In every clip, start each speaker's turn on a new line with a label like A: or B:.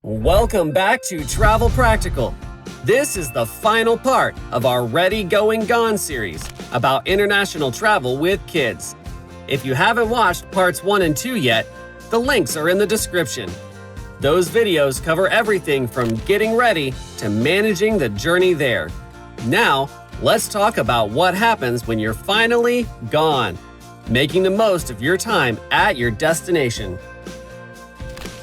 A: Welcome back to Travel Practical. This is the final part of our Ready, Going, Gone series about international travel with kids. If you haven't watched parts 1 and 2 yet, the links are in the description. Those videos cover everything from getting ready to managing the journey there. Now, let's talk about what happens when you're finally gone, making the most of your time at your destination.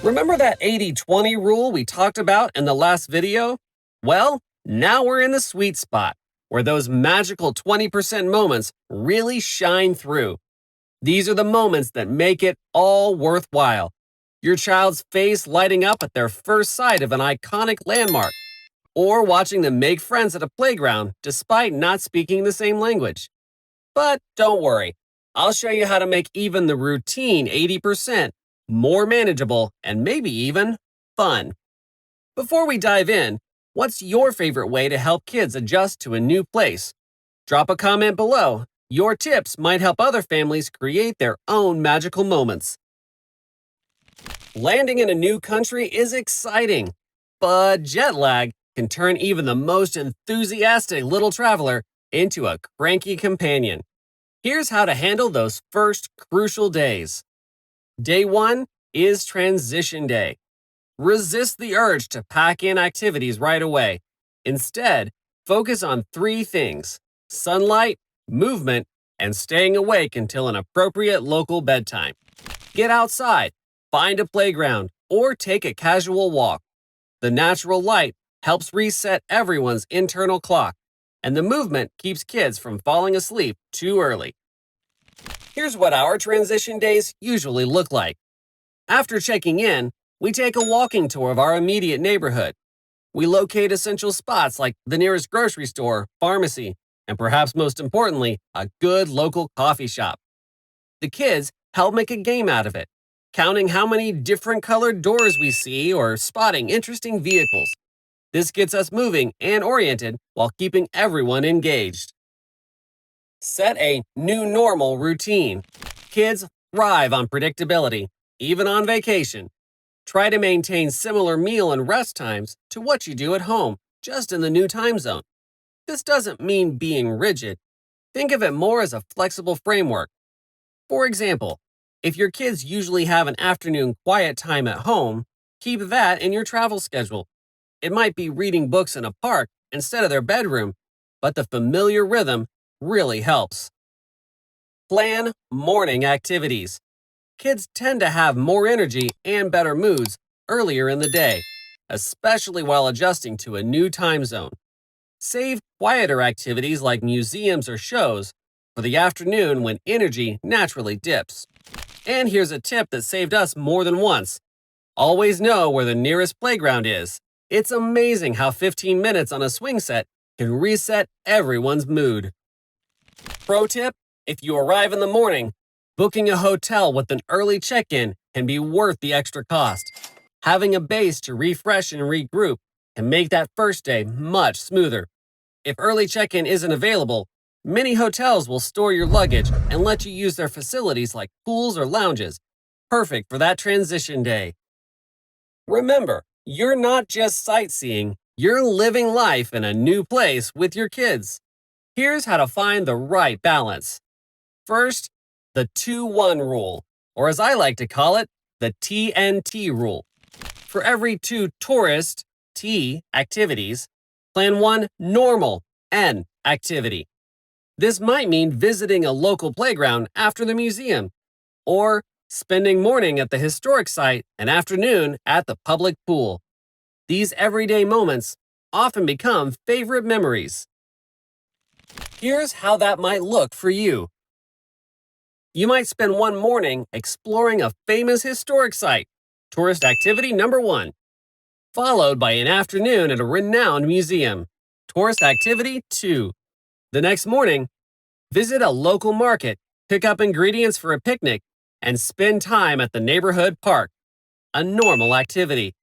A: Remember that 80-20 rule we talked about in the last video? Well, now we're in the sweet spot, where those magical 20% moments really shine through. These are the moments that make it all worthwhile. Your child's face lighting up at their first sight of an iconic landmark, or watching them make friends at a playground despite not speaking the same language. But don't worry, I'll show you how to make even the routine 80% more manageable and maybe even fun. Before we dive in, what's your favorite way to help kids adjust to a new place? Drop a comment below. Your tips might help other families create their own magical moments. Landing in a new country is exciting, but jet lag can turn even the most enthusiastic little traveler into a cranky companion. Here's how to handle those first crucial days. Day 1 is transition day. Resist the urge to pack in activities right away. Instead, focus on 3 things: sunlight, movement, and staying awake until an appropriate local bedtime. Get outside, find a playground, or take a casual walk. The natural light helps reset everyone's internal clock, and the movement keeps kids from falling asleep too early. Here's what our transition days usually look like. After checking in, we take a walking tour of our immediate neighborhood. We locate essential spots like the nearest grocery store, pharmacy, and perhaps most importantly, a good local coffee shop. The kids help make a game out of it, counting how many different colored doors we see or spotting interesting vehicles. This gets us moving and oriented while keeping everyone engaged. Set a new normal routine. Kids thrive on predictability, even on vacation. Try to maintain similar meal and rest times to what you do at home, just in the new time zone. This doesn't mean being rigid. Think of it more as a flexible framework. For example, if your kids usually have an afternoon quiet time at home, keep that in your travel schedule. It might be reading books in a park instead of their bedroom, but the familiar rhythm really helps. Plan morning activities. Kids tend to have more energy and better moods earlier in the day, especially while adjusting to a new time zone. Save quieter activities like museums or shows for the afternoon when energy naturally dips. And here's a tip that saved us more than once. Always know where the nearest playground is. It's amazing how 15 minutes on a swing set can reset everyone's mood. Pro tip: if you arrive in the morning, booking a hotel with an early check-in can be worth the extra cost. Having a base to refresh and regroup can make that first day much smoother. If early check-in isn't available, many hotels will store your luggage and let you use their facilities like pools or lounges, perfect for that transition day. Remember, you're not just sightseeing, you're living life in a new place with your kids. Here's how to find the right balance. First, the 2-1 rule, or as I like to call it, the TNT Rule. For every 2 tourist T activities, plan 1 normal N activity. This might mean visiting a local playground after the museum, or spending morning at the historic site and afternoon at the public pool. These everyday moments often become favorite memories. Here's how that might look for you. You might spend one morning exploring a famous historic site, tourist activity number 1, followed by an afternoon at a renowned museum, tourist activity 2. The next morning, visit a local market, pick up ingredients for a picnic, and spend time at the neighborhood park, a normal activity.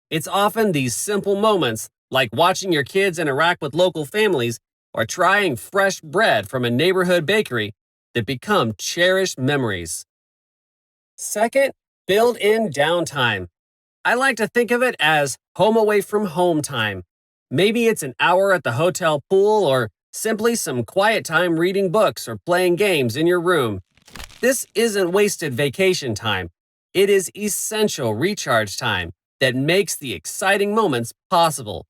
A: It's often these simple moments, like watching your kids interact with local families or trying fresh bread from a neighborhood bakery, that become cherished memories. Second, build in downtime. I like to think of it as home away from home time. Maybe it's an hour at the hotel pool or simply some quiet time reading books or playing games in your room. This isn't wasted vacation time. It is essential recharge time that makes the exciting moments possible.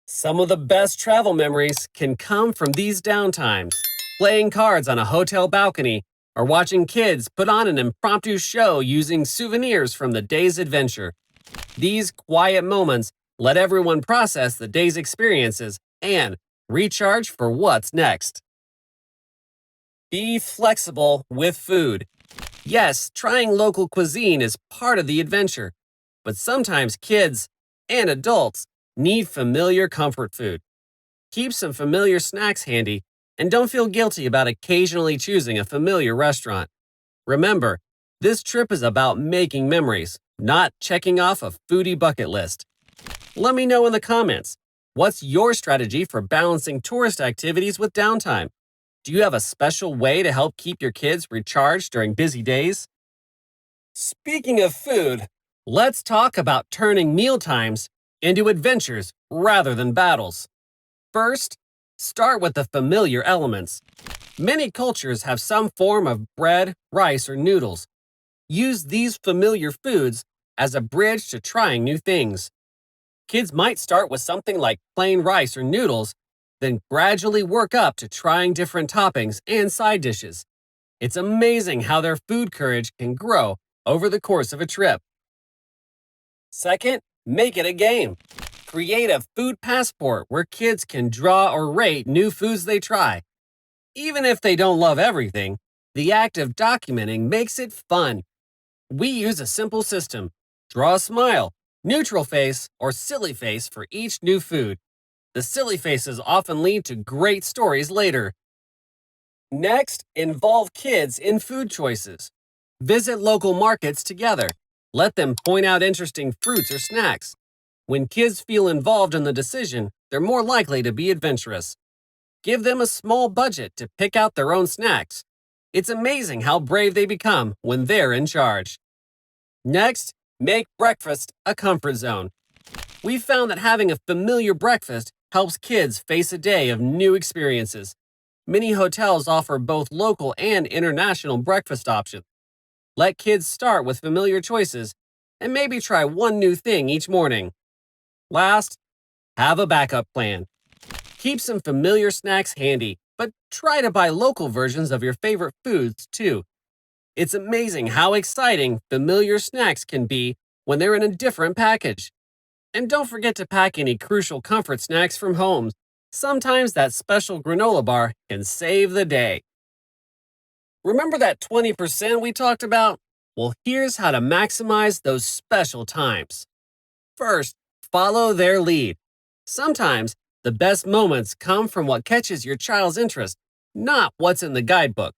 A: Some of the best travel memories can come from these downtimes. Playing cards on a hotel balcony or watching kids put on an impromptu show using souvenirs from the day's adventure. These quiet moments let everyone process the day's experiences and recharge for what's next. Be flexible with food. Yes, trying local cuisine is part of the adventure, but sometimes kids and adults need familiar comfort food. Keep some familiar snacks handy and don't feel guilty about occasionally choosing a familiar restaurant. Remember, this trip is about making memories, not checking off a foodie bucket list. Let me know in the comments, what's your strategy for balancing tourist activities with downtime? Do you have a special way to help keep your kids recharged during busy days? Speaking of food, let's talk about turning mealtimes into adventures rather than battles. First, start with the familiar elements. Many cultures have some form of bread, rice, or noodles. Use these familiar foods as a bridge to trying new things. Kids might start with something like plain rice or noodles, then gradually work up to trying different toppings and side dishes. It's amazing how their food courage can grow over the course of a trip. Second, make it a game. Create a food passport where kids can draw or rate new foods they try. Even if they don't love everything, the act of documenting makes it fun. We use a simple system. Draw a smile, neutral face, or silly face for each new food. The silly faces often lead to great stories later. Next, involve kids in food choices. Visit local markets together. Let them point out interesting fruits or snacks. When kids feel involved in the decision, they're more likely to be adventurous. Give them a small budget to pick out their own snacks. It's amazing how brave they become when they're in charge. Next, make breakfast a comfort zone. We found that having a familiar breakfast helps kids face a day of new experiences. Many hotels offer both local and international breakfast options. Let kids start with familiar choices and maybe try one new thing each morning. Last, have a backup plan. Keep some familiar snacks handy, but try to buy local versions of your favorite foods too. It's amazing how exciting familiar snacks can be when they're in a different package. And don't forget to pack any crucial comfort snacks from home. Sometimes that special granola bar can save the day. Remember that 20% we talked about? Well, here's how to maximize those special times. First, follow their lead. Sometimes the best moments come from what catches your child's interest, not what's in the guidebook.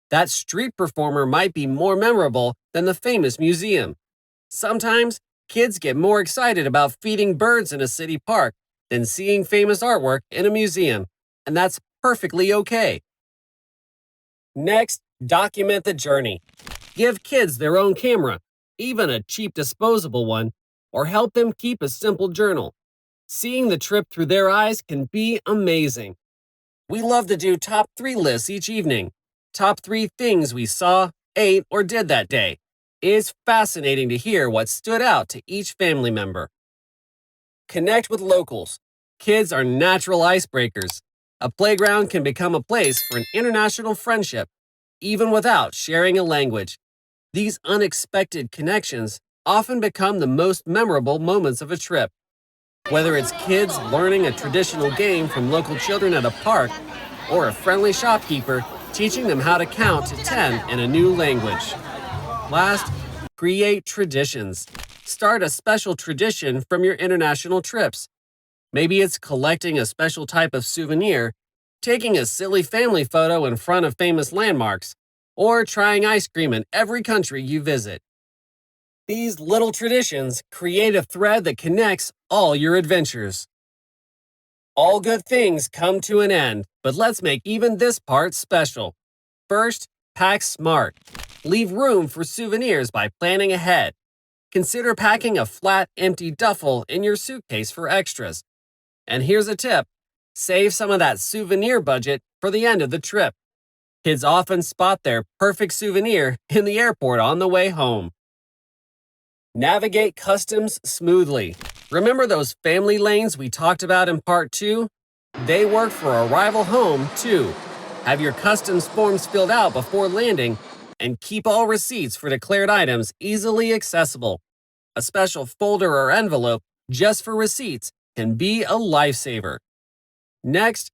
A: That street performer might be more memorable than the famous museum. Sometimes kids get more excited about feeding birds in a city park than seeing famous artwork in a museum, and that's perfectly okay. Next, document the journey. Give kids their own camera, even a cheap disposable one, or help them keep a simple journal. Seeing the trip through their eyes can be amazing. We love to do top 3 lists each evening. Top 3 things we saw, ate, or did that day. It's fascinating to hear what stood out to each family member. Connect with locals. Kids are natural icebreakers. A playground can become a place for an international friendship, even without sharing a language. These unexpected connections often become the most memorable moments of a trip. Whether it's kids learning a traditional game from local children at a park, or a friendly shopkeeper teaching them how to count to 10 in a new language. Last, create traditions. Start a special tradition from your international trips. Maybe it's collecting a special type of souvenir, taking a silly family photo in front of famous landmarks, or trying ice cream in every country you visit. These little traditions create a thread that connects all your adventures. All good things come to an end, but let's make even this part special. First, pack smart. Leave room for souvenirs by planning ahead. consider packing a flat, empty duffel in your suitcase for extras. And here's a tip: save some of that souvenir budget for the end of the trip. Kids often spot their perfect souvenir in the airport on the way home. Navigate customs smoothly. Remember those family lanes we talked about in part 2? They work for arrival home too. Have your customs forms filled out before landing and keep all receipts for declared items easily accessible. A special folder or envelope just for receipts can be a lifesaver. Next,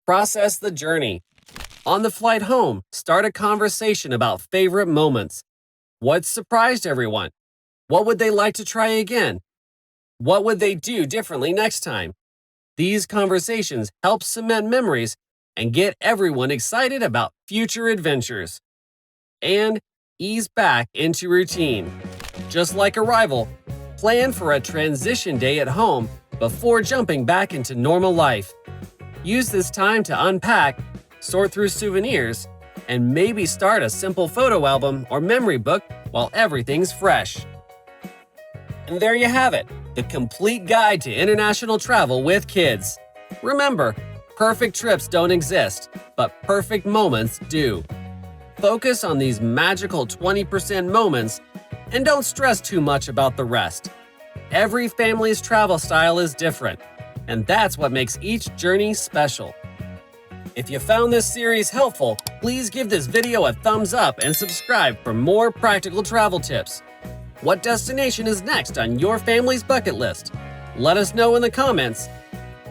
A: process the journey. On the flight home, start a conversation about favorite moments. What surprised everyone? What would they like to try again? What would they do differently next time? These conversations help cement memories and get everyone excited about future adventures. And ease back into routine. Just like arrival, plan for a transition day at home before jumping back into normal life. Use this time to unpack, sort through souvenirs, and maybe start a simple photo album or memory book while everything's fresh. And there you have it, the complete guide to international travel with kids. Remember, perfect trips don't exist, but perfect moments do. Focus on these magical 20% moments and don't stress too much about the rest. Every family's travel style is different, and that's what makes each journey special. If you found this series helpful, please give this video a thumbs up and subscribe for more practical travel tips. What destination is next on your family's bucket list? Let us know in the comments.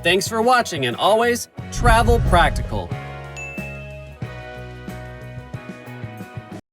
A: Thanks for watching and always travel practical.